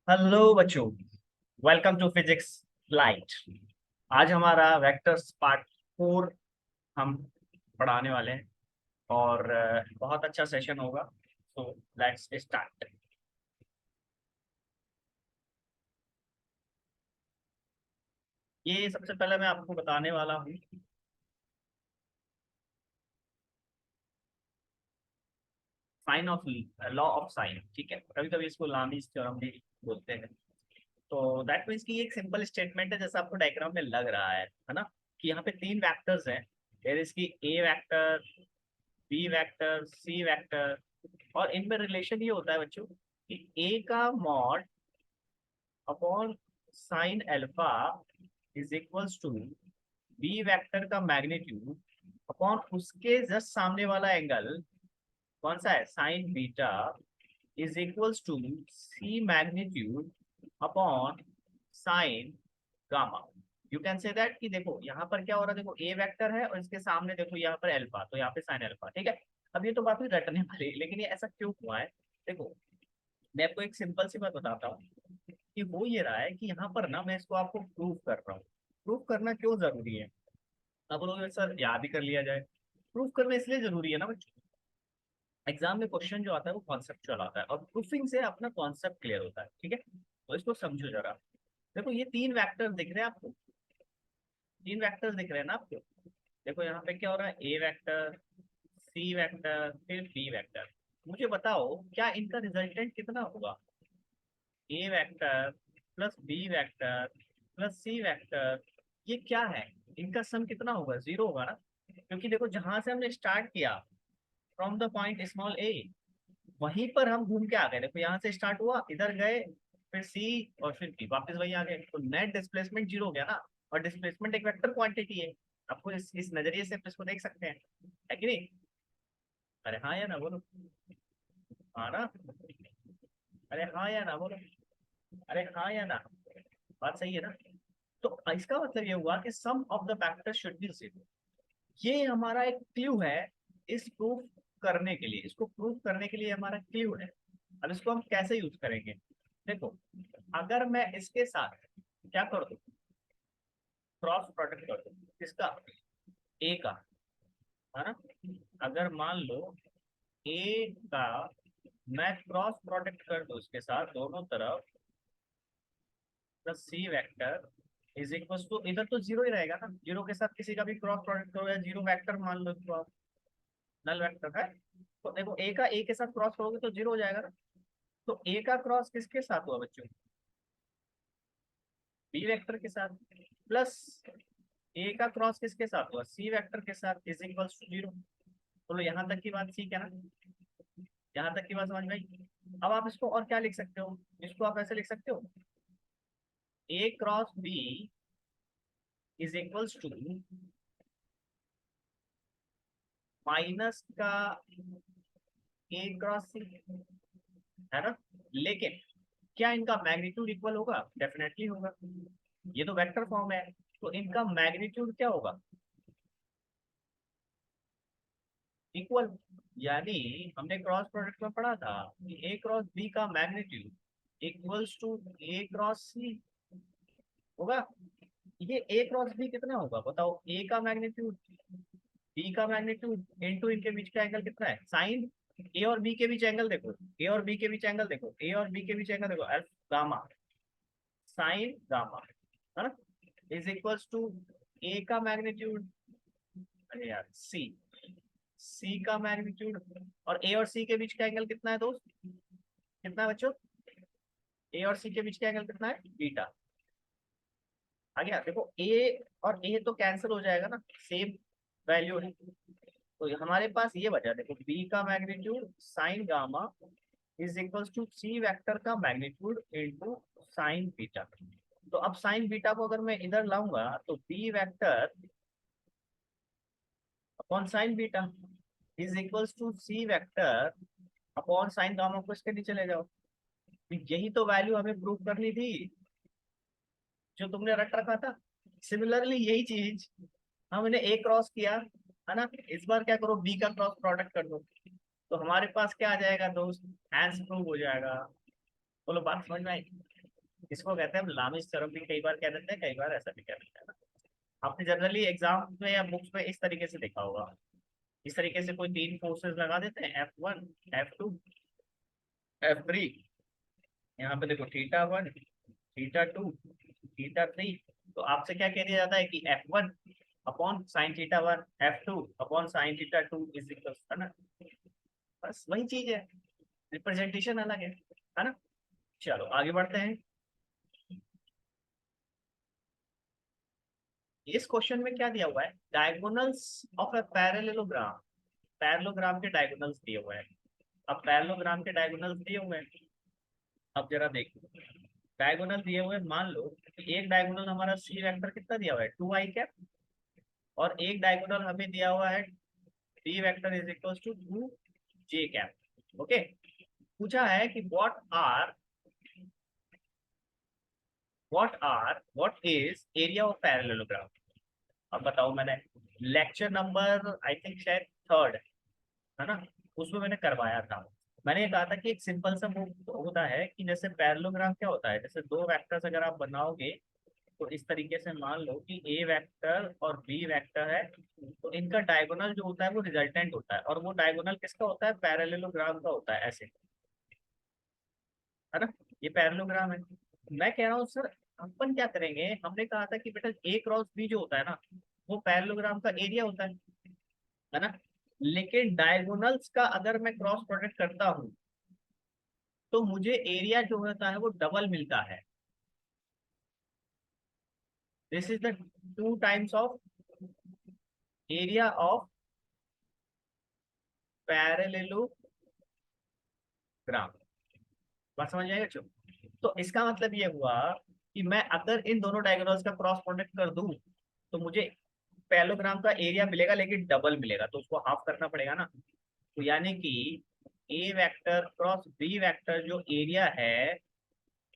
Hello बच्चों, welcome to physics light. आज हमारा वेक्टर्स पार्ट 4 हम पढ़ाने वाले हैं और बहुत अच्छा सेशन होगा। So let's start. ये सबसे पहले मैं आपको बताने वाला हूँ sine of law of sine. ठीक है, कभी कभी इसको लामीज थ्योरम भी बोलते हैं। तो दैट मीन्स कि एक सिंपल स्टेटमेंट है, जैसा आपको डायग्राम में लग रहा है ना, कि यहाँ पे तीन वेक्टर्स हैं। देयर इज की ए vector, B vector, c vector. और इनमें रिलेशन ये होता है बच्चों कि ए का mod upon sine alpha is equals to B vector का मैग्नीट्यूड अपॉन उसके जस्ट सामने वाला एंगल कौन सा है, sine beta, is equals to C magnitude upon sine gamma. You can say that कि देखो यहाँ पर क्या हो रहा है, देखो ए वेक्टर है और इसके सामने देखो यहाँ पर अल्फा, तो यहाँ पे साइन अल्फा। ठीक है, अब ये तो बात हुई रटने वाली, लेकिन ये ऐसा क्यों हुआ है? देखो, मैं आपको एक सिंपल सी बात बताता हूँ कि वो ये रहा है कि यहाँ पर ना मैं इसको आपको प्रूव कर रहा हूँ। प्रूव करना क्यों जरूरी है? अब लोग सर याद ही कर लिया जाए। प्रूव करना इसलिए जरूरी है ना बच्चों, एग्जाम में क्वेश्चन जो आता है वो कॉन्सेप्चुअल आता है और प्रूफिंग से अपना कॉन्सेप्ट क्लियर होता है। ठीक है, तो इसको समझो जरा। देखो ये तीन वैक्टर्स दिख रहे हैं आपको, तीन वैक्टर्स दिख रहे हैं ना आपको। देखो यहाँ पे क्या हो रहा है, ए वेक्टर, सी वेक्टर, फिर बी वेक्टर। मुझे बताओ क्या इनका रिजल्टेंट कितना होगा? A vector plus b vector plus C vector, ये क्या है? इनका सम कितना होगा? जीरो होगा ना, क्योंकि देखो जहां से हमने स्टार्ट किया फ्रॉम द पॉइंट स्मॉल ए, वहीं पर हम घूम के आ गए। देखो यहाँ से स्टार्ट हुआ, इधर गए, फिर सी, और फिर बी, वापस वहीं आ गए, तो नेट डिस्प्लेसमेंट जीरो हो गया ना। और डिस्प्लेसमेंट एक वेक्टर क्वांटिटी है, आपको इस नजरिए से इसको देख सकते हैं, है कि नहीं? अरे हाँ या ना बोलो, हाँ ना? अरे हाँ या ना बोलो, अरे हाँ या ना? बात सही है ना? तो इसका मतलब ये हुआ कि sum of the factor should be zero. ये हमारा एक क्लू है इस प्रूफ करने के लिए, इसको प्रूफ करने के लिए हमारा क्लू है। अब इसको हम कैसे यूज करेंगे? देखो, अगर मैं इसके साथ क्या कर दूं, क्रॉस प्रोडक्ट कर दूं, किसका? ए का, है ना? अगर मान लो ए का मैं क्रॉस प्रोडक्ट कर दूं इसके साथ दोनों तरफ, plus C vector is equal to, इधर तो जीरो ही रहेगा ना, जीरो के साथ किसी का भी क्रॉस प्रोडक्ट करो या जीरो वेक्टर मान लो तो आप, नल वेक्टर है। तो देखो ए का ए के साथ क्रॉस करोगे तो जीरो हो जाएगा ना। तो ए का क्रॉस किसके साथ हुआ बच्चों? बी वेक्टर के साथ। प्लस ए का क्रॉस किसके साथ हुआ? सी वेक्टर के साथ, इज इक्वल टू जीरो। तो यहाँ तक की बात ठीक है ना? यहाँ तक की बात समझ में आई? अब आप इसको और क्या लिख सकते हो? इसको आप ऐसे लिख सकते हो, a cross b is equals to minus का ए क्रॉस सी, है ना? लेकिन क्या इनका मैग्नीट्यूड इक्वल होगा? डेफिनेटली होगा, ये तो वेक्टर फॉर्म है। तो इनका मैग्नीट्यूड क्या होगा? इक्वल। यानी हमने क्रॉस प्रोडक्ट में पढ़ा था कि ए क्रॉस बी का magnitude equals to a cross c होगा। ये ए क्रॉस बी कितना होगा बताओ? ए का मैग्नीट्यूड, बी का मैग्नीट्यूड इनटू इनके बीच का एंगल कितना है, साइन। ए और बी के बीच एंगल देखो, ए और बी के बीच एंगल देखो, ए और बी के बीच एंगल देखो, गामा, साइन गामा, है ना? इज इक्वल्स टू ए का मैग्नीट्यूड, अरे यार सी, सी का मैग्नीट्यूड, और ए और सी के बीच का एंगल कितना है दोस्त? कितना है बच्चों? ए और सी के बीच का एंगल कितना है? बीटा। आ गया? देखो ए और ए तो कैंसिल हो जाएगा ना, सेम वैल्यू है। तो हमारे पास ये बचा, देखो बी का magnitude sine gamma is equals to C vector का मैग्नीट्यूड इनटू साइन बीटा। तो अब साइन बीटा को अगर मैं इधर लाऊंगा तो B vector upon sine beta is equals to C vector upon sine gamma, को इसके नीचे ले जाओ। तो यही तो वैल्यू हमें प्रूव करनी थी जो तुमने रट रखा था। सिमिलरली यही चीज हमने ए क्रॉस किया, है ना? इस बार क्या करो, बी का क्रॉस प्रोडक्ट कर दो, तो हमारे पास क्या आ जाएगा दोस्त? एंस प्रूव हो जाएगा। बोलो बात समझ में आई? इसको कहते हैं हम लामिस थ्योरम भी कई बार कह देते हैं, कई बार ऐसा भी कह देते हैं ना। आपने जनरली एग्जाम में या बुक्स में इस तरीके से देखा होगा, इस तरीके से कोई तीन फोर्सेस लगा देते हैं, F1, F2, F3। यहाँ पे देखो θ1, θ2, θ3। तो आपसे क्या कह दिया जाता है कि F1 upon sine θ1, F2 upon sine θ2 is equal, है ना। बस वही चीज है, रिप्रेजेंटेशन अलग है ना। चलो आगे बढ़ते हैं। इस क्वेश्चन में क्या दिया हुआ है, diagonals of a parallelogram. Parallelogram के डायगोनल्स दिए हुए हैं। अब पैरेललोग्राम के डायगोनल्स दिए हुए हैं, अब जरा देखो डायगोनल दिए हुए, मान लो कि एक डायगोनल हमारा सी वेक्टर कितना दिया हुआ है 2i कैप, और एक डायगोनल हमें दिया हुआ है B vector is equal to 2j cap. Okay, पूछा है कि what is area of parallelogram. अब बताओ, मैंने लेक्चर नंबर आई थिंक शायद थर्ड है ना, उसमें मैंने करवाया था। मैंने ये कहा था कि एक सिंपल सा मूव होता है कि जैसे पैरेललोग्राम क्या होता है, जैसे दो वेक्टर्स अगर आप बनाओगे तो इस तरीके से मान लो कि ए वेक्टर और बी वेक्टर है, तो इनका डायगोनल जो होता है वो रिजल्टेंट होता है, और वो डायगोनल किसका होता है, पैरेललोग्राम का होता है, ऐसे, है ना। ये पैरेललोग्राम है। मैं कह रहा हूँ सर, अपन क्या करेंगे, हमने कहा था कि बेटा ए क्रॉस बी जो होता है ना, वो पैरेललोग्राम का एरिया होता है ना। लेकिन डायगोनल्स का अगर मैं क्रॉस प्रोडक्ट करता हूँ तो मुझे एरिया जो होता है वो डबल मिलता है। This is the 2 times of area of parallelogram. बात समझ आएगा क्यों। तो इसका मतलब ये हुआ कि मैं अगर इन दोनों डायगोनल्स का क्रॉस प्रोडक्ट कर दूं तो मुझे पैरेललोग्राम का एरिया मिलेगा, लेकिन डबल मिलेगा, तो उसको हाफ करना पड़ेगा ना। तो यानी कि a vector cross b vector जो एरिया है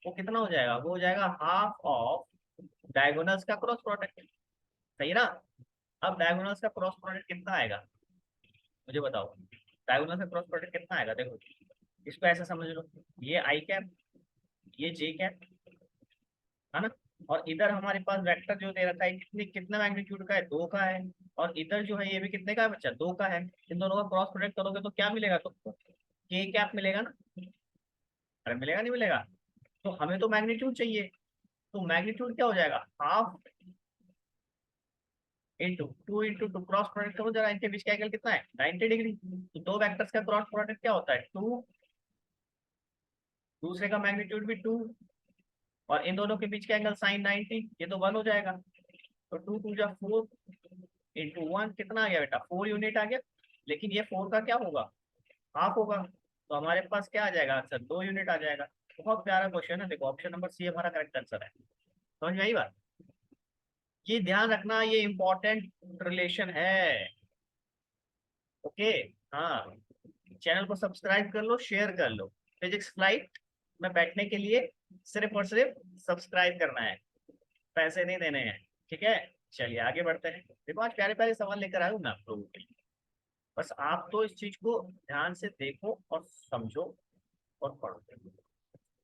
वो कितना हो जाएगा, वो हो जाएगा हाफ ऑफ डायगोनल्स का क्रॉस प्रोडक्ट। सही ना। अब डायगोनल्स का क्रॉस प्रोडक्ट कितना आएगा, मुझे बताओ। डायगोनल्स का क्रॉस प्रोडक्ट कितना आएगा, देखो इसको ऐसा समझ लो, ये आई कैप, ये जे कैप, है ना। और इधर हमारे पास वेक्टर जो दे रखा है कितने कितना मैग्नीट्यूड का है, 2 का है। और इधर जो है ये भी कितने का है बच्चा, 2 का है। इन दोनों का क्रॉस प्रोडक्ट करोगे तो क्या मिलेगा तुमको, के कैप मिलेगा ना। अरे मिलेगा नहीं मिलेगा। तो हमें तो मैग्नीट्यूड चाहिए, तो मैग्नीट्यूड क्या हो जाएगा, हाफ इंटू 2 क्रॉस प्रोडक्ट करो जरा, इनके बीच का एंगल कितना है 90 डिग्री। तो दो वेक्टर्स का क्रॉस प्रोडक्ट क्या होता है 2, दूसरे का मैग्नीट्यूड भी 2, और इन दोनों के बीच का एंगल साइन 90, ये तो 1 हो जाएगा। तो 2 2 जा 4 इंटू 1 कितना आ गया बेटा, 4 यूनिट आ गया। लेकिन ये 4 का क्या होगा, हाफ होगा। तो हमारे पास क्या आ जाएगा आंसर, 2 यूनिट आ जाएगा। बहुत प्यारा क्वेश्चन है, देखो ऑप्शन नंबर सी हमारा करेक्ट आंसर है। समझ में आई बात। ये ध्यान रखना, ये इंपॉर्टेंट रिलेशन है। ओके। हाँ, चैनल को सब्सक्राइब कर लो, शेयर कर लो। फिजिक्स फ्लाइट में बैठने के लिए सिर्फ और सिर्फ सब्सक्राइब करना है, पैसे नहीं देने हैं। ठीक है, चलिए आगे बढ़ते हैं। देखो आज प्यारे प्यारे सवाल लेकर आया हूँ मैं आप लोगों के लिए, बस आप तो इस चीज को ध्यान से देखो और समझो और पढ़ो।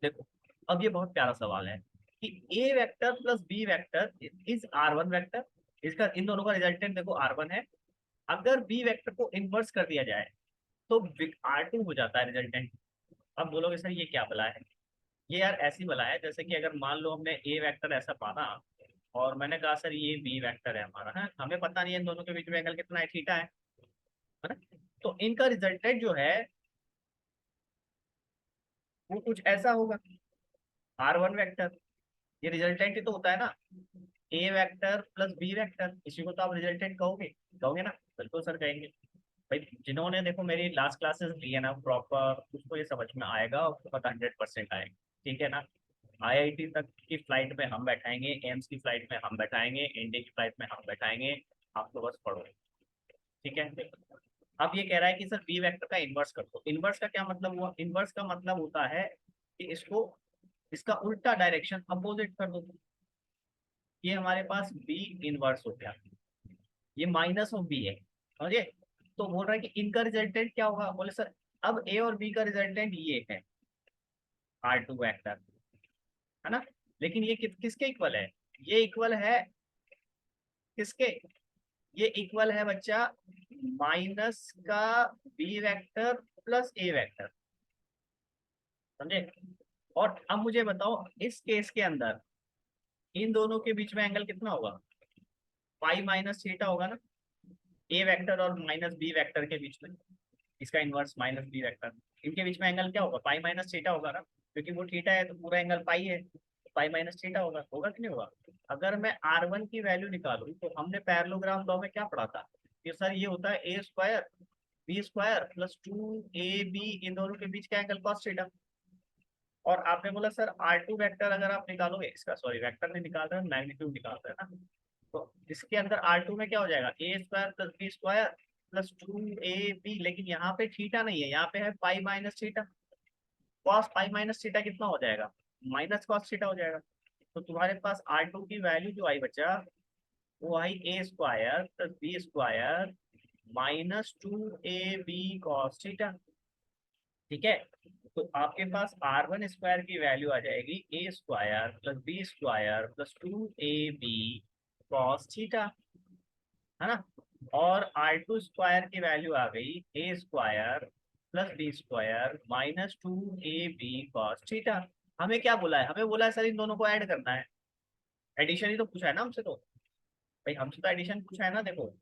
देखो अब ये बहुत प्यारा सवाल है कि a vector plus b vector is R1 vector, इसका इन दोनों का रिजल्टेंट देखो R1 है। अगर बी वेक्टर को इन्वर्स कर दिया जाए तो R2 हो जाता है रिजल्टेंट। अब बोलोगे सर ये क्या भला है, ये यार ऐसी भला है जैसे कि अगर मान लो हमने ए वेक्टर ऐसा पाना और मैंने कहा सर ये बी वेक्टर है हमारा, है हमें पता नहीं है इन दोनों के बीच में एंगल कितना है, थीटा है ना। तो इनका रिजल्टेंट जो है वो कुछ ऐसा होगा, R1 वेक्टर, ये रिजल्टेंट ही तो होता है ना, ए वेक्टर प्लस बी वेक्टर, इसी को तो आप रिजल्टेंट कहोगे, कहोगे ना। बिल्कुल सर कहेंगे। भाई जिन्होंने देखो मेरी लास्ट क्लासेस ली है ना प्रॉपर, उसको ये समझ में आएगा और उसको पता 100% आएगा। ठीक है ना। आईआईटी तक की फ्लाइट में हम बैठाएंगे, एम्स की फ्लाइट में हम बैठाएंगे, इंडिया की फ्लाइट में हम बैठाएंगे, आप तो बस पढ़ो। ठीक है। अब ये कह रहा है कि सर बी वेक्टर का इन्वर्स कर दो। इन्वर्स का क्या मतलब हुआ, इन्वर्स का मतलब होता है कि इसको, इसका उल्टा डायरेक्शन अपोजिट कर दो। ये हमारे पास बी इनवर्स हो गया, ये माइनस ऑफ बी है, समझे। तो बोल रहा है कि इनका रिजल्टेंट क्या होगा, बोले सर अब ए और बी का रिजल्टेंट ये है R2 वेक्टर, है ना। लेकिन ये किसके इक्वल है? ये इक्वल है किसके? ये इक्वल है बच्चा माइनस का बी वेक्टर प्लस ए वेक्टर, समझे? और अब मुझे बताओ इस केस के अंदर इन दोनों के बीच में एंगल कितना होगा? पाई माइनस थीटा होगा ना, ए वेक्टर और माइनस बी वेक्टर के बीच में, इसका इनवर्स माइनस बी वेक्टर, इनके बीच में एंगल क्या होगा? पाई माइनस थीटा होगा ना, क्योंकि वो थीटा है तो पूरा एंगल पाई है, तो पाई माइनस थीटा होगा कि नहीं होगा? अगर मैं R1 की वैल्यू निकालूं तो हमने पैरेललोग्राम लॉ में क्या पढ़ा था कि सर ये होता है a square b square plus 2ab, इन दोनों के बीच का एंगल कॉस थीटा। और आपने बोला सर R2 वेक्टर अगर आप निकालोगे, इसका सॉरी वेक्टर नहीं निकाल रहे, मैग्नीट्यूड निकाल रहे हैं ना, तो इसके अंदर R2 में क्या हो जाएगा? A square plus b square plus 2ab, लेकिन यहाँ पे थीटा नहीं है, यहाँ पे है pi minus theta. Cos pi minus theta कितना हो जाएगा? माइनस कॉस थीटा हो जाएगा। तो तुम्हारे पास R2 की वैल्यू जो आई बच्चा, वो आई a square plus b square minus 2ab cos theta. ठीक है, तो आपके पास R1 स्क्वायर की वैल्यू आ जाएगी a square plus b square plus 2ab cos theta, है ना? और R2 स्क्वायर की वैल्यू आ गई a square plus b square minus 2ab cos theta. हमें क्या बोला है? हमें बोला है सर इन दोनों को ऐड करना है, एडिशन ही तो पूछा है ना हमसे, तो भाई हमसे तो एडिशन पूछा है ना, देखो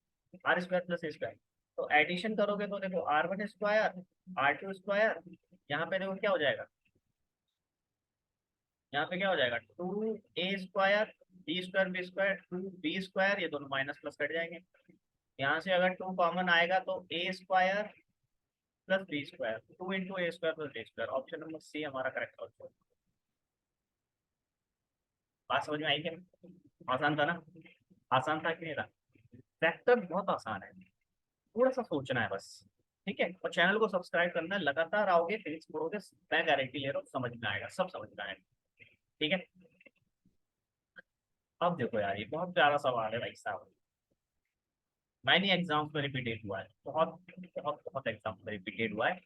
R square plus A square, तो एडिशन करोगे तो देखो R1 स्क्वायर R2 स्क्वायर, यहाँ पे देखो क्या हो जाएगा, यहाँ पे क्या हो जाएगा 2a square b square 2b square, ये दोनों माइनस प्लस कट जाएंगे। यहाँ से अगर 2 कॉमन आएगा तो a square plus b square, 2 into a square plus b square, option number C हमारा करेक्ट ऑप्शन। बात समझ में आई क्या? आसान था ना? आसान था कि नहीं था? वेक्टर बहुत आसान है, थोड़ा सा सोचना है बस। ठीक है, और चैनल को सब्सक्राइब करना है, लगातार आओगे फिजिक्स पढ़ोगे, मैं गारंटी ले रहा हूँ समझ में आएगा, सब समझ में आएगा। ठीक है, अब देखो यार ये बहुत प्यारा सवाल है भाई साहब, मैंने एग्जाम्स में रिपीटेड हुआ है, बहुत बहुत बहुत एग्जाम में रिपीटेड हुआ है।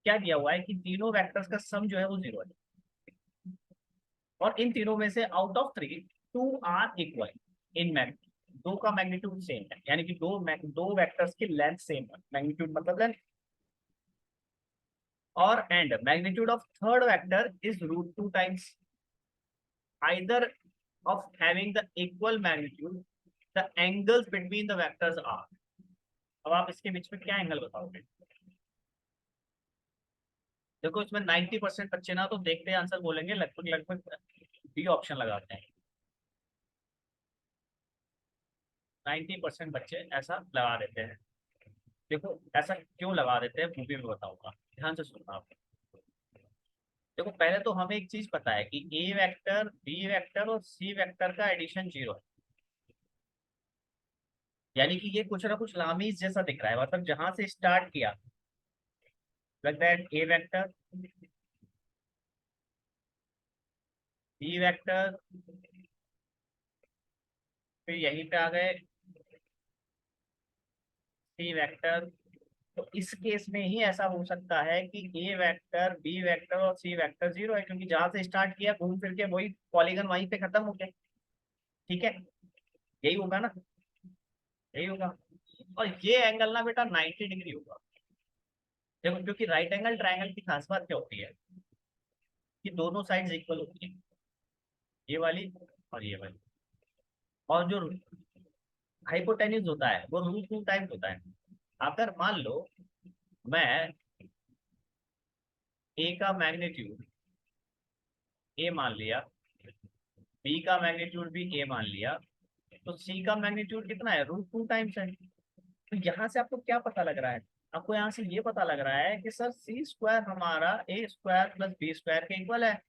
क्या दिया हुआ है कि तीनों वेक्टर्स का सम जो है वो 0 है, और इन तीनों में से out of 3 2 are equal in magnitude, दो का मैग्नीट्यूड सेम है, यानी कि दो वेक्टर्स की लेंथ सेम है, मैग्नीट्यूड मतलब लेंथ। और and magnitude of third vector is √2 times either of having the equal magnitude, the angles between the vectors are। अब आप इसके बीच में क्या एंगल बताओगे? देखो इसमें 90% बच्चे ना तो देखते हैं आंसर बोलेंगे लगभग लगभग बी ऑप्शन लगाते हैं, 90% बच्चे ऐसा लगा देते हैं। देखो ऐसा क्यों लगा देते हैं मूवी में बताऊंगा, ध्यान से सुनना आप। देखो पहले तो हमें एक चीज पता है कि ए वेक्टर बी वेक्टर और सी वेक्टर का एडिशन 0 है, यानी कि ये कुछ ना कुछ लामीज जैसा दिख रहा है, मतलब जहां से स्टार्ट किया लगता है ए वेक्टर बी वेक्टर, फिर यहीं पे आ गए सी वेक्टर। तो इस केस में ही ऐसा हो सकता है कि ए वेक्टर बी वेक्टर और सी वेक्टर 0 है, क्योंकि जहां से स्टार्ट किया घूम फिर के वही पॉलीगन वहीं पे खत्म हो गया। ठीक है, यही होगा ना, यही होगा। और ये एंगल ना बेटा 90 डिग्री होगा। देखो क्योंकि राइट एंगल ट्रायंगल की खास बात क्या होती है कि दोनों साइड्स इक्वल होती है, ये वाली और ये वाली। और जो हाइपोटेन्यूज होता है वो √2 टाइम्स होता है। अगर मान लो मैं ए का मैग्नीट्यूड ए मान लिया, बी का मैग्नीट्यूड भी ए मान लिया, तो सी का मैग्नीट्यूड कितना है? √2 टाइम्स है। तो यहाँ से आपको क्या पता लग रहा है? आपको यहाँ से ये पता लग रहा है कि सर सी स्क्वायर हमारा ए स्क्वायर प्लस बी स्क्वायर के इक्वल है,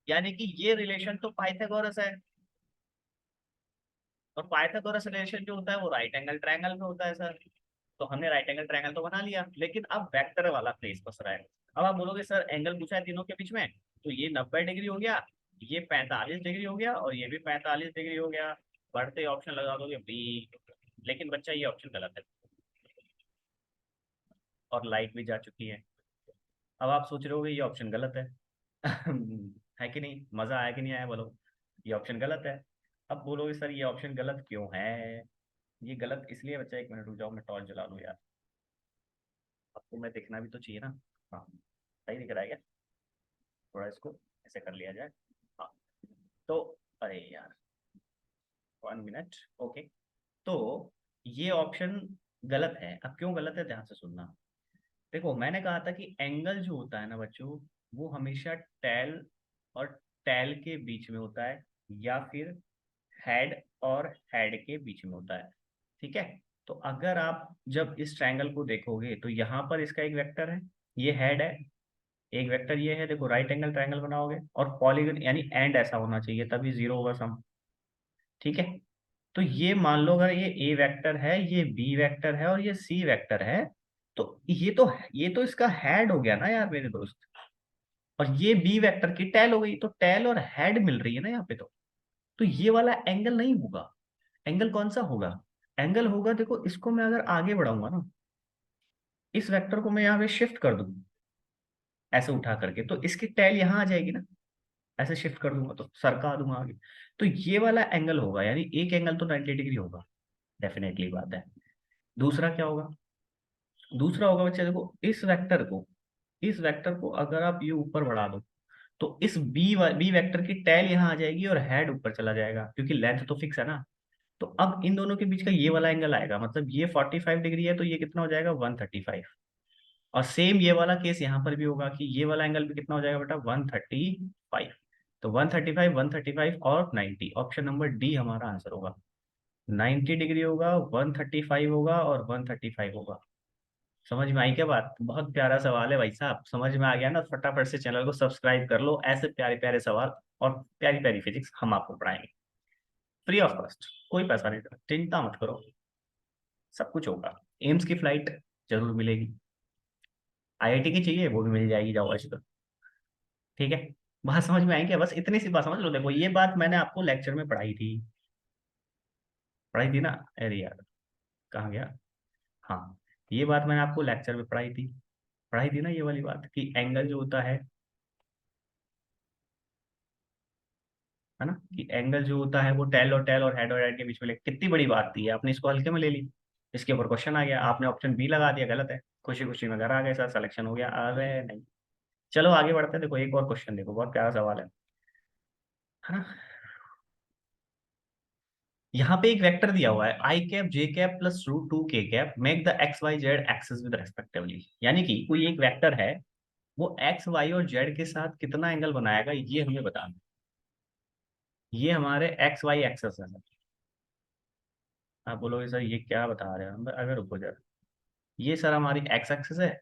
यानी कि ये रिलेशन तो पाइथागोरस है। और पाइथागोरस रिलेशन जो होता है वो राइट एंगल ट्रायंगल में होता है सर। तो हमने राइट एंगल ट्रायंगल तो बना लिया, लेकिन अब वेक्टर वाला प्लेस बस रहा है। अब आप बोलोगे सर एंगल पूछा है तीनों के बीच में, तो ये 90 डिग्री हो गया, ये 45 डिग्री हो गया, और ये भी 45 डिग्री हो गया, बढ़ते ऑप्शन लगा दोगे बी। लेकिन बच्चा ये ऑप्शन गलत है, और लाइट भी जा चुकी है। अब आप सोच रहे होगे ये ऑप्शन गलत है। है कि नहीं? मजा आया कि नहीं आया बोलो? ये ऑप्शन गलत है। अब बोलोगे सर ये ऑप्शन गलत क्यों है? ये गलत इसलिए बच्चा, एक मिनट रुक जाओ, मैं टॉर्च जला लूँ यार, आपको मैं देखना भी तो चाहिए ना। हाँ, सही दिख रहा है क्या? थोड़ा इसको ऐसे कर लिया जाए। हाँ, तो अरे यार, 1 मिनट। ओके, तो ये ऑप्शन गलत है। अब क्यों गलत है, ध्यान से सुनना। देखो, मैंने कहा था कि एंगल जो होता है ना बच्चों, वो हमेशा टेल और टेल के बीच में होता है, या फिर हेड और हेड के बीच में होता है। ठीक है? तो अगर आप जब इस ट्रायंगल को देखोगे तो यहाँ पर इसका एक वेक्टर है, ये हेड है, एक वेक्टर ये है, देखो राइट एंगल ट्रायंगल बनाओगे, और पॉलीगन यानी एंड ऐसा होना चाहिए तभी जीरो होगा सम। ठीक है? तो ये मान लो अगर ये ए वेक्टर है, ये बी वेक्टर है और ये सी वेक्टर है, तो ये तो इसका हेड हो गया ना यार मेरे दोस्त। और ये बी वेक्टर की टेल हो गई, तो टेल और हेड मिल रही है ना यहाँ पे। तो ये वाला एंगल नहीं होगा। एंगल कौन सा होगा? एंगल होगा, देखो इसको मैं अगर आगे बढ़ाऊंगा ना, इस वेक्टर को मैं यहाँ पे शिफ्ट कर दूं, ऐसे उठा करके, तो इसकी टेल यहाँ आ जाएगी ना। ऐसे शिफ्ट कर दूंगा तो सरका दूंगा आगे, तो ये वाला एंगल होगा, यानी एक एंगल तो 90 डिग्री होगा, डेफिनेटली बात है। दूसरा क्या होगा? दूसरा होगा बच्चे, देखो इस वेक्टर को अगर आप ये ऊपर बढ़ा दो, तो इस बी वेक्टर की टेल यहाँ आ जाएगी और हेड ऊपर चला जाएगा, क्योंकि लेंथ तो फिक्स है ना। तो अब इन दोनों के बीच का ये वाला एंगल आएगा, मतलब ये 45 डिग्री है, तो ये कितना हो जाएगा? 135। और सेम ये वाला केस यहाँ पर भी होगा कि ये वाला एंगल भी कितना हो जाएगा बेटा? 135। तो 135, 135 और 90, ऑप्शन नंबर डी हमारा आंसर होगा। 90 डिग्री होगा, 135 होगा और 135 होगा। समझ में आई क्या बात? बहुत प्यारा सवाल है भाई साहब, समझ में आ गया ना? फटाफट से चैनल को सब्सक्राइब कर लो, ऐसे प्यारे प्यारे सवाल और प्यारी प्यारी फिजिक्स हम आपको पढ़ाएंगे फ्री ऑफ कॉस्ट। कोई पैसा नहीं देना, चिंता मत करो, सब कुछ होगा। एम्स की फ्लाइट जरूर मिलेगी, आईआईटी की चाहिए वो भी मिल जाएगी, जाओ ऐसे तो। ठीक है? बात समझ में आई क्या? बस इतनी सी बात समझ लो। देखो ये बात मैंने आपको लेक्चर में पढ़ाई थी ना। अरे यार, कहाँ गया? हाँ, ये बात मैंने आपको लेक्चर में पढ़ाई थी ना, ये वाली बात कि एंगल जो होता है ना, कि एंगल जो होता है वो टेल और हेड के बीच में कितनी बड़ी बात थी, आपने इसको हल्के में ले ली। इसके ऊपर क्वेश्चन आ गया, आपने ऑप्शन बी लगा दिया, गलत है। खुशी खुशी में घर आ गए सर, सिलेक्शन हो गया। अरे नहीं, चलो आगे बढ़ते हैं। देखो एक और क्वेश्चन, देखो बहुत प्यारा सवाल है ना। यहाँ पे एक वेक्टर दिया हुआ है, I cap J cap plus root two K cap make the X Y Z axis with respectively. यानी कि कोई एक वेक्टर है, वो एक्स वाई और जेड के साथ कितना एंगल बनाएगा, ये हमें बताना। ये हमारे एक्स वाई एक्सेस है। आप बोलोगे सर ये क्या बता रहे हैं, अगर रुको जरा। ये सर हमारी एक्स एक्सिस है,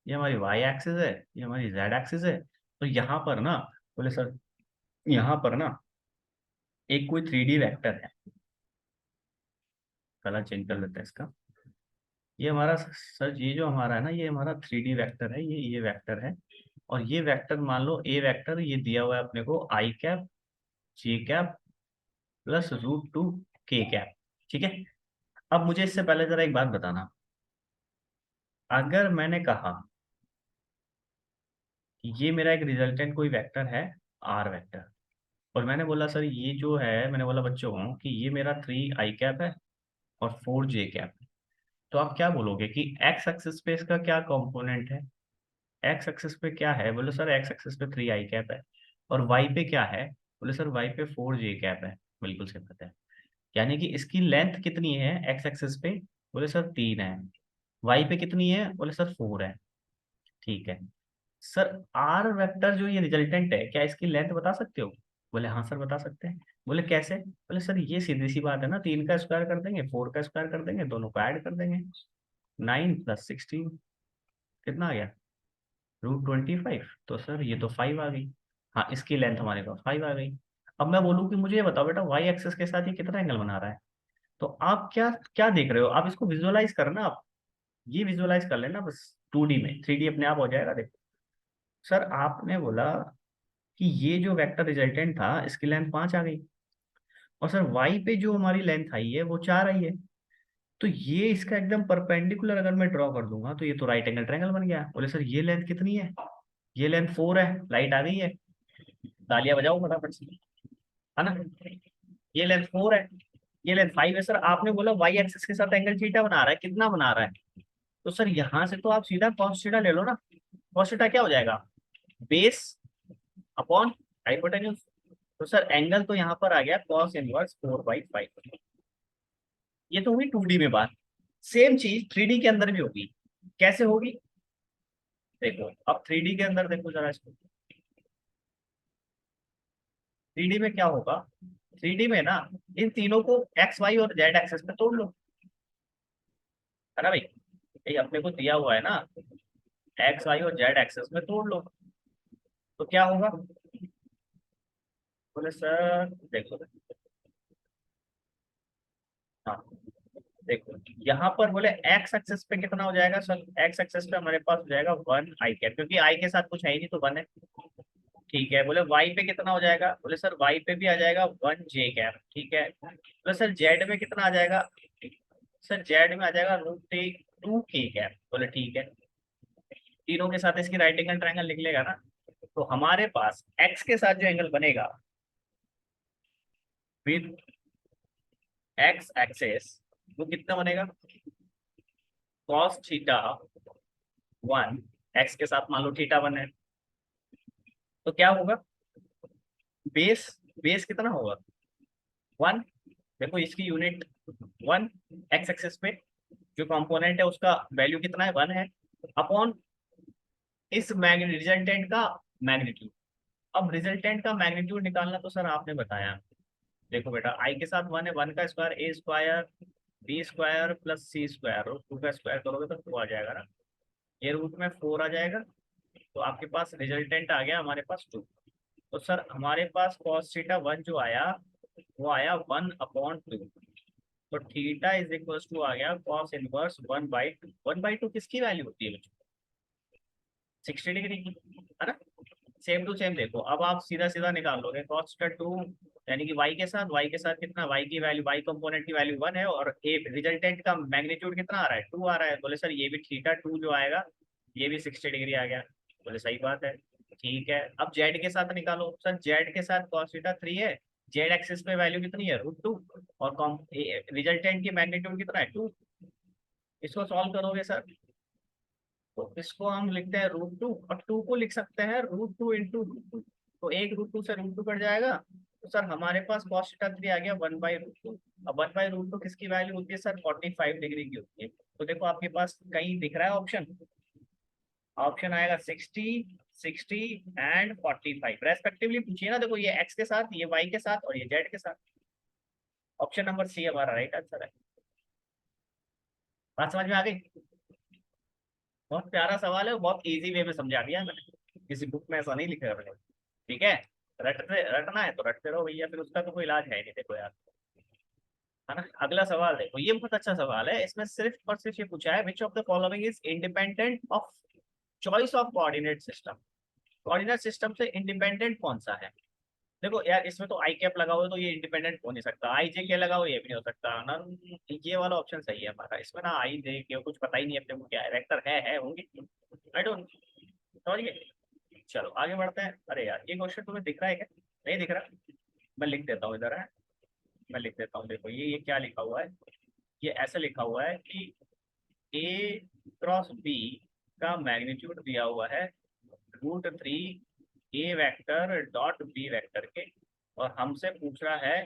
ये हमारी वाई एक्सिस है, ये हमारी जेड एक्सिस है। तो यहाँ पर ना, बोले सर यहाँ पर ना एक कोई 3D वेक्टर है। कलर चेंज कर लेते हैं इसका। ये हमारा सर, ये जो हमारा है ना, ये हमारा 3D वेक्टर है, ये वेक्टर है। और ये वेक्टर मान लो ए वेक्टर, ये दिया हुआ है अपने को आई cap J cap plus root two K cap. ठीक है? अब मुझे इससे पहले जरा एक बात बताना। अगर मैंने कहा कि ये मेरा एक रिजल्टेंट कोई वेक्टर है, आर वेक्टर, और मैंने बोला सर ये जो है, मैंने बोला बच्चों कि ये मेरा 3 i कैप है और 4 j कैप है, तो आप क्या बोलोगे कि एक्स एक्सिस पे इसका क्या कंपोनेंट है? एक्स एक्सिस पे क्या है? बोले सर एक्स एक्सिस पे 3 i कैप है। और वाई पे क्या है? बोले सर वाई पे 4 j कैप है। बिल्कुल सही बात है। यानी कि इसकी लेंथ कितनी है एक्स एक्सिस पे? बोले सर 3 है। वाई पे कितनी है? बोले सर 4 है। ठीक है सर, आर वेक्टर जो ये रिजल्टेंट है, क्या इसकी लेंथ बता सकते हो? बोले हाँ सर बता सकते हैं। बोले कैसे? बोले सर ये सीधी सी बात है ना, 3 का स्क्वायर कर देंगे, 4 का स्क्वायर कर देंगे, दोनों को ऐड कर देंगे। 9 + 16 कितना आ गया? √25। तो सर ये तो 5 आ गई। हाँ, इसकी लेंथ हमारे पास 5 आ गई। अब मैं बोलूँ कि मुझे ये बताओ बेटा, वाई एक्सिस के साथ ये कितना एंगल बना रहा है? तो आप क्या क्या देख रहे हो? आप इसको विजुअलाइज करना, आप ये विजुअलाइज कर लेना बस। 2D में, 3D अपने आप हो जाएगा, देखो। सर आपने बोला कि ये जो वेक्टर रिजल्टेंट था, इसकी लेंथ 5 आ गई, और सर वाई पे जो हमारी लेंथ आई है वो 4 आई है। तो ये इसका एकदम परपेंडिकुलर अगर मैं ड्रॉ कर दूंगा, तो ये तो राइट एंगल ट्रायंगल बन गया। बोले सर ये लेंथ कितनी है? ये लेंथ 4 है, लाइट आ गई है। तालियां बजाओ फटाफट से, है ना। ये लेंथ 4 है, ये लेंथ 5 है। सर आपने बोला वाई एक्सिस के साथ एंगल थीटा बना रहा है, कितना बना रहा है? तो सर यहाँ से तो आप सीधा कॉस थीटा ले लो ना। कॉस थीटा क्या हो जाएगा? Base upon hypotenuse. तो सर एंगल तो यहाँ पर आ गया कॉस इनवर्स 4/5। ये तो हुई 2D में बात। सेम चीज 3D के अंदर भी होगी। कैसे होगी? देखो अब 3D के अंदर देखो जरा इसको। 3D में क्या होगा? 3D में ना इन तीनों को एक्स वाई और जेड एक्सेस पे तोड़ लो, है ना भाई। ये अपने को दिया हुआ है ना, एक्स वाई और जेड एक्सेस में तोड़ लो। तो क्या होगा? बोले सर देखो, हाँ देखो यहाँ पर बोले एक्स एक्सेस पे कितना हो जाएगा सर? एक्स एक्सेस पे हमारे पास हो जाएगा 1 i कैप, क्योंकि आई के साथ कुछ है ही नहीं तो 1 है। ठीक है, बोले वाई पे कितना हो जाएगा? बोले सर वाई पे भी आ जाएगा 1 j कैप। ठीक है, बोले सर जेड में कितना आ जाएगा? सर जेड में आ जाएगा √2 k कैप। बोले ठीक है, तीनों के साथ इसकी राइट एंगल ट्रायंगल निकलेगा ना। तो हमारे पास एक्स के साथ जो एंगल बनेगा विद एक्स एक्सेस, वो कितना बनेगा? Cos theta 1। एक्स के साथ मान लो थीटा 1 है, तो क्या होगा? बेस, बेस कितना होगा? 1। देखो इसकी यूनिट 1, एक्स एक्सेस पे जो कंपोनेंट है उसका वैल्यू कितना है? 1 है, अपॉन इस रिजल्टेंट का मैग्नीट्यूड। अब रिजल्टेंट का मैग्नीट्यूड निकालना तो सर आपने बताया। देखो बेटा आई के साथ 1 है, 1 का स्क्वायर ए स्क्वायर बी स्क्वायर प्लस सी स्क्वायर, और 2 का स्क्वायर करोगे तो 2 आ जाएगा ना। ये रूट में 4 आ जाएगा। तो आपके पास रिजल्टेंट आ गया हमारे पास 2। तो सर हमारे पास कॉस थीटा 1 जो आया वो आया 1/2। तो थीटा इज इक्वल टू आ गया कॉस इनवर्स 1/2। 1/2 किसकी वैल्यू होती है बच्चों? 60 डिग्री की, है ना। सेम टू सेम देखो, अब आप सीधा सीधा निकाल लोगे कॉस थीटा 2, यानी कि वाई के साथ कितना? वाई की वैल्यू, वाई कंपोनेंट की वैल्यू 1 है, और ए रिजल्टेंट का मैग्नीट्यूड कितना आ रहा है? 2 आ रहा है। बोले सर ये भी थीटा 2 जो आएगा ये भी 60 डिग्री आ गया। बोले सही बात है। ठीक है, अब जेड के साथ निकालो। सर जेड के साथ कॉस थीटा 3 है, जेड एक्सिस पे वैल्यू कितनी है? √2, और रिजल्टेंट की मैग्नीट्यूड कितना है? 2। इसको सॉल्व करोगे सर तो इसको हम लिखते हैं √2, और 2 को लिख सकते हैं √2 इंटू √2। तो एक √2 से √2 कट जाएगा। तो सर हमारे पास कॉस थीटा 3 आ गया 1/√2। अब 1/√2 किसकी वैल्यू होती है सर? 45 डिग्री की होती है। तो देखो आपके पास कहीं दिख रहा है ऑप्शन? ऑप्शन आएगा 60, 60 एंड 45 रेस्पेक्टिवली पूछिए ना। देखो ये एक्स के साथ, ये वाई के साथ, और ये जेड के साथ। ऑप्शन नंबर सी हमारा राइट आंसर है। बात समझ में आ गई? बहुत प्यारा सवाल है, बहुत इजी वे में समझा दिया मैंने, किसी बुक में ऐसा नहीं लिखा है मैंने। ठीक है, रटते रटना है तो रटते रहो भैया, फिर उसका तो कोई इलाज है नहीं। देखो यार, है ना। अगला सवाल देखो, ये बहुत अच्छा सवाल है। इसमें सिर्फ और सिर्फ ये पूछा है which of the following is independent of choice of coordinate system. Coordinate system से इंडिपेंडेंट कौन सा है? देखो यार इसमें तो आई कैप लगाओ तो ये इंडिपेंडेंट हो नहीं सकता, आई जे के लगाओ ये भी नहीं हो सकता ना। ये वाला ऑप्शन सही है हमारा। इसमें ना आई जे के कुछ पता ही नहीं अपने को क्या है, वेक्टर है होंगे, आई डोंट, समझ गए। चलो आगे बढ़ते हैं। अरे यार ये क्वेश्चन तुम्हें दिख रहा है क्या? नहीं दिख रहा? मैं लिख देता हूँ इधर है, मैं लिख देता हूँ। देखो ये क्या लिखा हुआ है? ये ऐसा लिखा हुआ है कि ए क्रॉस बी का मैग्नीट्यूड दिया हुआ है √3 A vector dot B vector के, और हमसे पूछ रहा है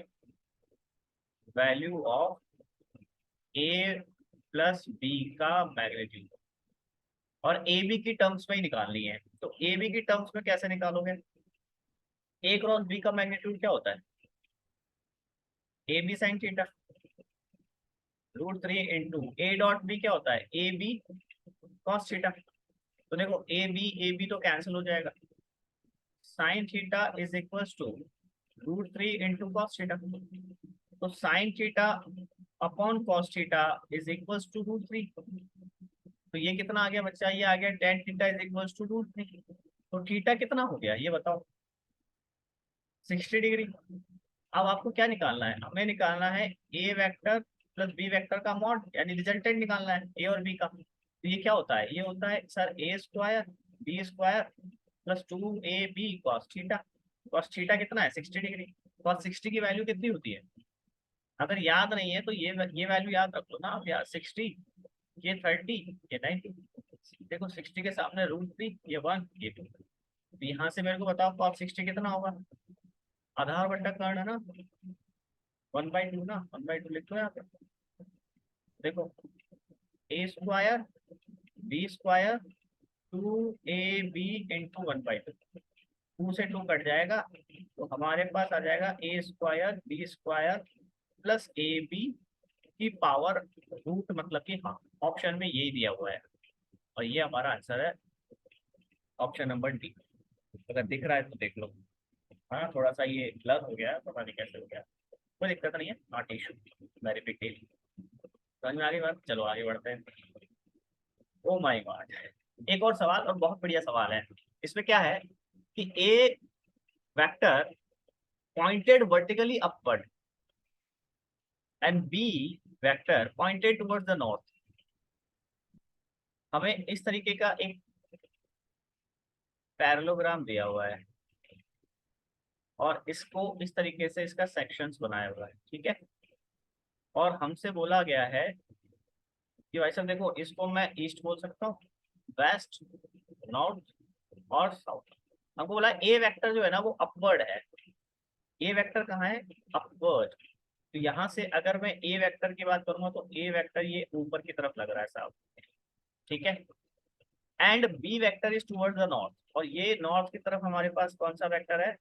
value of A plus B का मैग्नीट्यूड, और ए बी की टर्म्स में ही निकालनी है। तो ए बी की टर्म्स में कैसे निकालोगे? ए क्रॉस बी का मैग्नीट्यूड क्या होता है? A b sine theta √3 into a dot b क्या होता है? A b cos theta. तो देखो ए बी तो कैंसिल हो जाएगा। Sine theta is equal to √3 into cos theta. तो sine theta upon cos theta is equal to √3। तो ये कितना आ गया बच्चा? ये आ गया tan theta is equal to √3। तो थीटा कितना हो गया ये बताओ? 60 डिग्री। अब आपको क्या निकालना है? हमें निकालना है a vector plus b vector का मॉड, यानी रिजल्टेंट निकालना है ए और बी का। तो ये क्या होता है? ये होता है sir a square b square plus 2ab cos theta. Cos theta कितना है 60 डिग्री। कॉस 60 की वैल्यू कितनी होती है, अगर याद नहीं है तो ये वैल्यू याद रख लो ना आप यार, 60, ये 30, ये 90। देखो 60 के सामने √3, ये 1, ये 2। तो यहाँ से मेरे को बताओ कॉस 60 कितना होगा, आधार बट्टा कर्ण है ना, 1/2 ना, 1/2 लिख दो यहाँ पे। देखो a² b², 2ab इंटू 1/2, 2 से 2 कट जाएगा, तो हमारे पास आ जाएगा a² b² प्लस ab की पावर रूट, मतलब कि हाँ ऑप्शन में यही दिया हुआ है, और ये हमारा आंसर है ऑप्शन नंबर डी। अगर दिख रहा है तो देख लो। हाँ थोड़ा सा ये ब्लर हो गया है, पता नहीं कैसे हो गया, कोई दिक्कत नहीं है, not issue, very big deal. समझ में आगे बात, चलो आगे बढ़ते हैं। ओ माय गॉड, एक और सवाल, और बहुत बढ़िया सवाल है। इसमें क्या है कि a vector pointed vertically upward and B vector pointed towards the north. हमें इस तरीके का एक पैरेललोग्राम दिया हुआ है, और इसको इस तरीके से इसका सेक्शंस बनाया हुआ है, ठीक है। और हमसे बोला गया है कि भाई साहब देखो, इसको मैं ईस्ट बोल सकता हूँ, वेस्ट, नॉर्थ और साउथ। हमको बोला ए वेक्टर जो है ना वो अपवर्ड है। ए वेक्टर कहाँ है, अपवर्ड। तो यहाँ से अगर मैं ए वेक्टर की बात करूंगा तो ए वेक्टर ये ऊपर की तरफ लग रहा है साहब, ठीक है। And B vector is towards the north, और ये नॉर्थ की तरफ हमारे पास कौन सा वेक्टर है,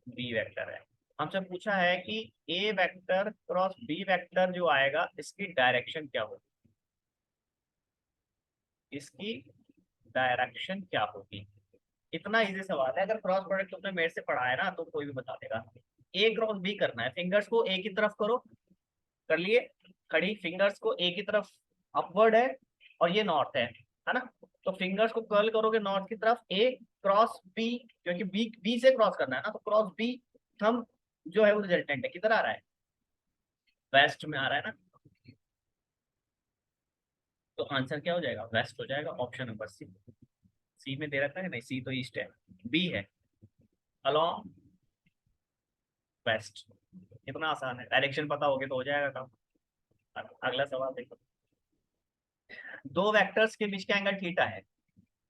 बी वेक्टर है। हमसे पूछा है कि a vector cross b vector जो आएगा इसकी डायरेक्शन क्या होगी, इसकी डायरेक्शन क्या होगी। इतना इजी सवाल है, अगर क्रॉस प्रोडक्ट तुमने मेरे से पढ़ा है ना तो कोई भी बता देगा। ए क्रॉस बी करना है, फिंगर्स को ए की तरफ करो, कर लिए खड़ी, फिंगर्स को ए की तरफ, अपवर्ड है और ये नॉर्थ है ना। तो फिंगर्स को कर्ल करोगे नॉर्थ की तरफ, ए क्रॉस बी, क्योंकि बी बी से क्रॉस करना है ना, तो क्रॉस बी थंब जो है वो रिजल्टेंट है, किधर आ रहा है, वेस्ट में आ रहा है ना। तो आंसर क्या हो जाएगा, वेस्ट हो जाएगा, ऑप्शन नंबर सी। सी में दे रखा है, नहीं सी तो ईस्ट है, बी है अलोंग वेस्ट। इतना आसान है, डायरेक्शन पता होगे तो हो जाएगा काम। अगला सवाल देखो, दो वेक्टर्स के बीच का एंगल थीटा है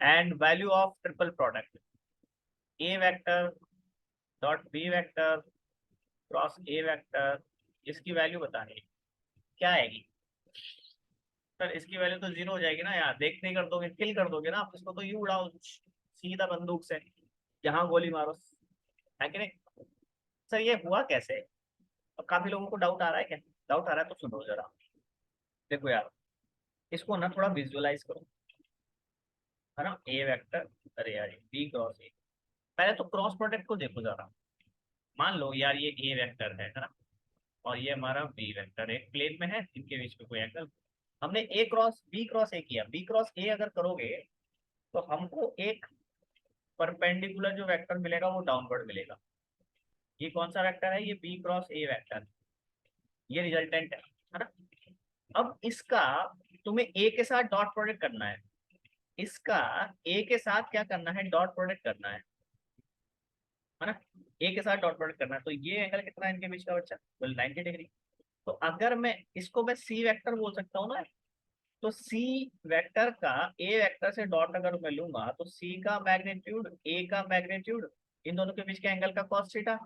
and value of triple product A vector dot B vector cross A vector, इसकी वैल्यू बतानी है, क्या आएगी। सर इसकी वैल्यू तो 0 हो जाएगी ना यार, देखते ही कर दोगे, किल कर दोगे ना आप इसको, तो यू उड़ाओ सीधा बंदूक से, यहाँ गोली मारो, है कि नहीं। सर ये हुआ कैसे, अब काफी लोगों को डाउट आ रहा है, क्या डाउट आ रहा है तो सुनो जरा। देखो यार, इसको ना थोड़ा विजुअलाइज करो, है ना, ए वेक्टर, अरे यार बी क्रॉस ए, पहले तो क्रॉस प्रोडक्ट को देखो जरा। मान लो यार ये ए वेक्टर है ना, और ये हमारा बी वेक्टर एक प्लेन में है, इनके बीच में कोई एंगल, हमने ए क्रॉस ए किया, बी क्रॉस ए अगर करोगे तो हमको एक परपेंडिकुलर जो वेक्टर मिलेगा वो डाउनवर्ड मिलेगा। ये कौन सा वेक्टर है, ये बी क्रॉस ए वेक्टर, ये रिजल्टेंट है ना। अब इसका तुम्हें ए के साथ डॉट प्रोडक्ट करना है, इसका ए के साथ क्या करना है, डॉट प्रोडक्ट करना है ना। ए के साथ डॉट प्रोडक्ट करना है, तो ये एंगल कितना है इनके बीच का बच्चा, बोल 90 डिग्री। तो अगर मैं इसको मैं सी वेक्टर बोल सकता हूँ ना, तो सी वेक्टर का ए वेक्टर से डॉट अगर मैं लूंगा तो सी का मैग्नीट्यूड ए का मैग्नीट्यूड, इन दोनों के बीच के एंगल का कॉस थीटा।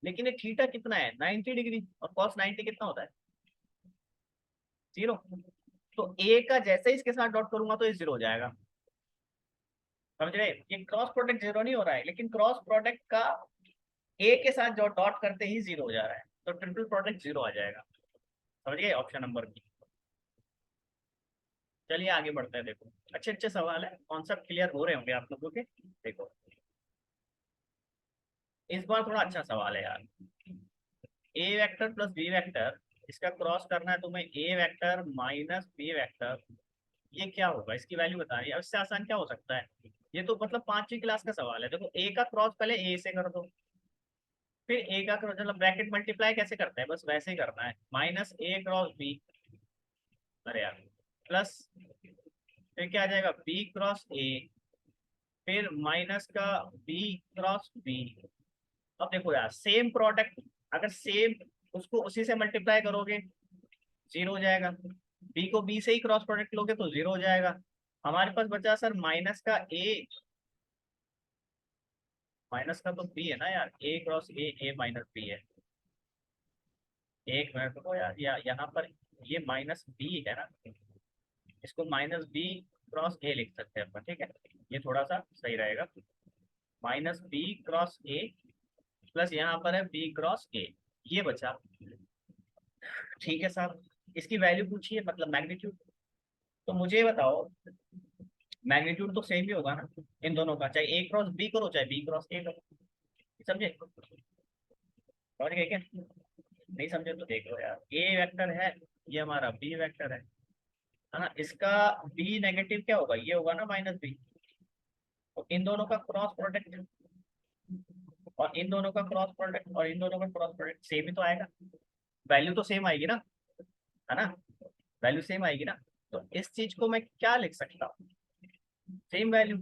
लेकिन ये थीटा कितना है 90 डिग्री, और कॉस 90 कितना होता है 0। तो ए का जैसे ही इसके साथ डॉट करूंगा तो ये 0 हो जाएगा, समझ रहे। ये क्रॉस प्रोडक्ट 0 नहीं हो रहा है, लेकिन क्रॉस प्रोडक्ट का ए के साथ जो डॉट करते ही 0 हो जा रहा है, तो ट्रिपल प्रोडक्ट 0 आ जाएगा, समझ गए, ऑप्शन नंबर बी। चलिए आगे बढ़ते हैं, देखो अच्छे अच्छे सवाल है, कॉन्सेप्ट क्लियर हो रहे होंगे आप लोगों के। देखो इस बार थोड़ा अच्छा सवाल है यार, ए वेक्टर प्लस बी वेक्टर, इसका क्रॉस करना है तुम्हें, ए वेक्टर माइनस बी वेक्टर, ये क्या होगा, इसकी वैल्यू बतानी है। अब इससे आसान क्या हो सकता है, ये तो मतलब 5वीं क्लास का सवाल है। देखो ए का क्रॉस पहले ए से कर दो, फिर ए का क्रॉस मतलब ब्रैकेट मल्टीप्लाई कैसे करते हैं, बस वैसे ही करना है, माइनस ए क्रॉस बी, अरे यार प्लस, फिर क्या आ जाएगा बी क्रॉस ए, फिर माइनस का बी क्रॉस बी, अब देखो यार, सेम प्रोडक्ट अगर सेम उसको उसी से मल्टीप्लाई करोगे 0 हो जाएगा, बी को बी से ही क्रॉस प्रोडक्ट लोगे तो 0 हो जाएगा। हमारे पास बचा सर माइनस का ए, माइनस का तो बी है ना यार, ए क्रॉस ए माइनस बी है। एक मिनट रुको यार, यहाँ पर ये माइनस बी है ना, इसको माइनस बी क्रॉस ए लिख सकते हैं अपन, ठीक है, ये थोड़ा सा सही रहेगा। Minus B cross A plus यहाँ पर है बी क्रॉस ए, ये बचा। ठीक है साहब, इसकी वैल्यू पूछिए, मतलब मैग्नीट्यूड। तो मुझे ये बताओ, मैग्नीट्यूड तो सेम ही होगा ना इन दोनों का, चाहे ए क्रॉस बी करो चाहे बी क्रॉस ए करो। समझे? समझ गए क्या? नहीं समझे तो देख लो यार, ए वेक्टर है, ये हमारा बी वेक्टर है ना, इसका बी नेगेटिव क्या होगा, ये होगा ना माइनस बी। तो इन दोनों का क्रॉस प्रोडक्ट और इन दोनों का क्रॉस प्रोडक्ट और इन दोनों का क्रॉस प्रोडक्ट सेम ही तो आएगा, वैल्यू तो सेम आएगी ना, है ना, वैल्यू सेम आएगी ना। तो इस चीज को मैं क्या लिख सकता हूँ, सेम वैल्यू।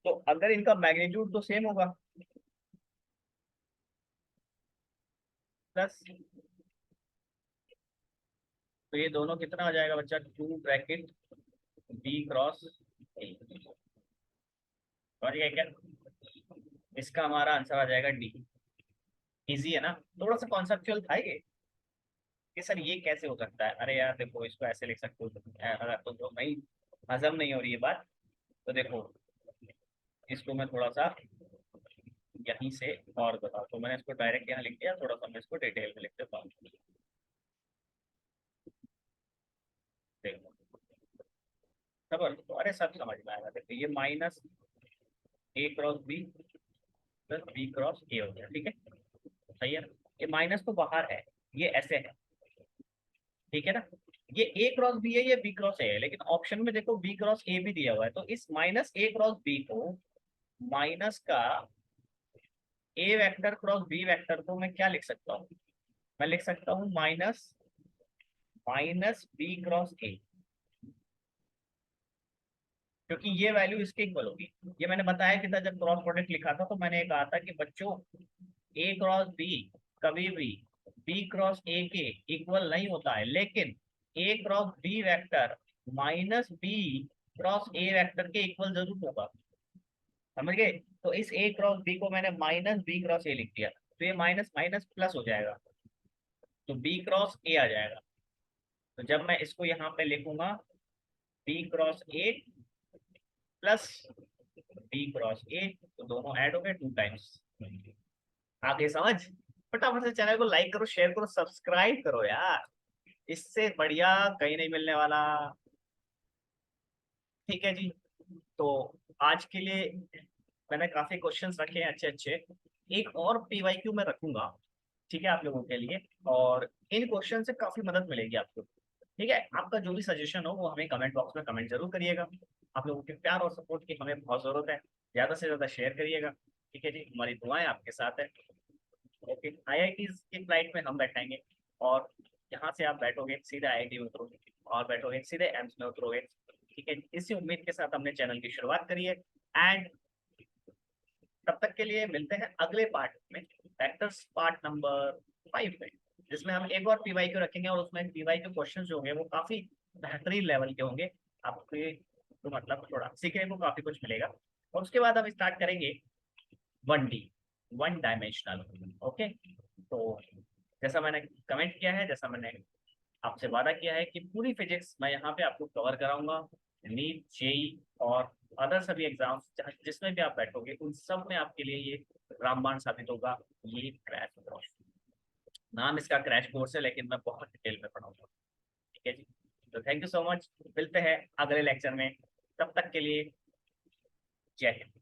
तो अगर इनका मैग्नीट्यूड तो सेम होगा, प्लस, तो ये दोनों कितना आ जाएगा बच्चा, 2 ब्रैकेट बी क्रॉस ए। समझ गए क्या? इसका हमारा आंसर आ जाएगा डी। इजी है ना, थोड़ा सा कॉन्सेप्चुअल था ये कि सर ये कैसे हो सकता है, अरे यार देखो इसको ऐसे लिख सकते हो, अगर तो नहीं हजम नहीं हो रही है बात, तो देखो इसको मैं थोड़ा सा यहीं से और बताऊँ, तो मैंने इसको डायरेक्ट यहाँ लिख दिया, थोड़ा सा मैं इसको डिटेल में लिख देता हूँ। देखो तो अरे सब समझ में आएगा, देखो ये minus A cross B plus B cross A हो गया, ठीक है, सही है ना? ये माइनस तो बाहर है, ये ऐसे है, ठीक है ना, ये ए क्रॉस बी है, ये बी क्रॉस ए है, लेकिन ऑप्शन में देखो बी क्रॉस ए भी दिया हुआ है, तो इस माइनस ए क्रॉस बी को, माइनस का ए वेक्टर क्रॉस बी वेक्टर को मैं क्या लिख सकता हूँ, मैं लिख सकता हूँ minus minus B cross A, क्योंकि ये वैल्यू इसके इक्वल होगी। ये मैंने बताया कि था जब क्रॉस प्रोडक्ट लिखा था, तो मैंने कहा था कि बच्चों ए क्रॉस बी कभी भी बी क्रॉस ए के इक्वल नहीं होता है, लेकिन a cross b vector minus B cross A vector के इक्वल जरूर होगा। समझ गए? तो इस ए क्रॉस बी को मैंने माइनस बी क्रॉस ए लिख दिया, तो ये माइनस माइनस प्लस हो जाएगा, तो बी क्रॉस ए आ जाएगा। तो जब मैं इसको यहाँ पे लिखूंगा B cross A plus B cross A, तो दोनों ऐड हो गए 2 टाइम्स। आगे समझ? फटाफट से चैनल को लाइक करो, शेयर करो, सब्सक्राइब करो यार, इससे बढ़िया कहीं नहीं मिलने वाला। ठीक है जी, तो आज के लिए मैंने काफी क्वेश्चंस रखे हैं अच्छे अच्छे, एक और पीवाईक्यू में रखूंगा, ठीक है, आप लोगों के लिए, और इन क्वेश्चन से काफी मदद मिलेगी आपको। ठीक है, आपका जो भी सजेशन हो वो हमें कमेंट बॉक्स में कमेंट जरूर करिएगा। आप लोगों के प्यार और सपोर्ट की हमें बहुत जरूरत है, ज्यादा से ज्यादा शेयर करिएगा। ठीक है जी, हमारी दुआएं आपके साथ है। ओके, आईआईटी की फ्लाइट में हम बैठाएंगे, और यहाँ से आप बैठोगे सीधे आईआईटी में उतरोगे, और बैठोगे सीधे एम्स में उतरोगे। ठीक है, इसी उम्मीद के साथ हमने चैनल की शुरुआत करी है, एंड तब तक के लिए मिलते हैं अगले पार्ट में, फैक्टर्स पार्ट नंबर 5 में, जिसमें हम एक और पीवाईक्यू रखेंगे, और उसमें पीवाईक्यू क्वेश्चंस जो होंगे वो काफी बेहतरीन लेवल के होंगे, आपके तो मतलब थोड़ा सीखने को काफी कुछ मिलेगा। और उसके बाद हम स्टार्ट करेंगे 1D, 1 डायमेंशनल। ओके, तो जैसा मैंने कमेंट किया है, जैसा मैंने आपसे वादा किया है कि पूरी फिजिक्स मैं यहाँ पे आपको कवर कराऊंगा, नीट जेई और अदर सभी एग्जाम्स जिसमें भी आप बैठोगे उन सब में आपके लिए ये रामबाण साबित होगा। ये क्रैश कोर्स, नाम इसका क्रैश कोर्स है, लेकिन मैं बहुत डिटेल में पढ़ाऊंगा। ठीक है जी, तो थैंक यू सो मच, मिलते हैं अगले लेक्चर में, तब तक के लिए जय हिंद।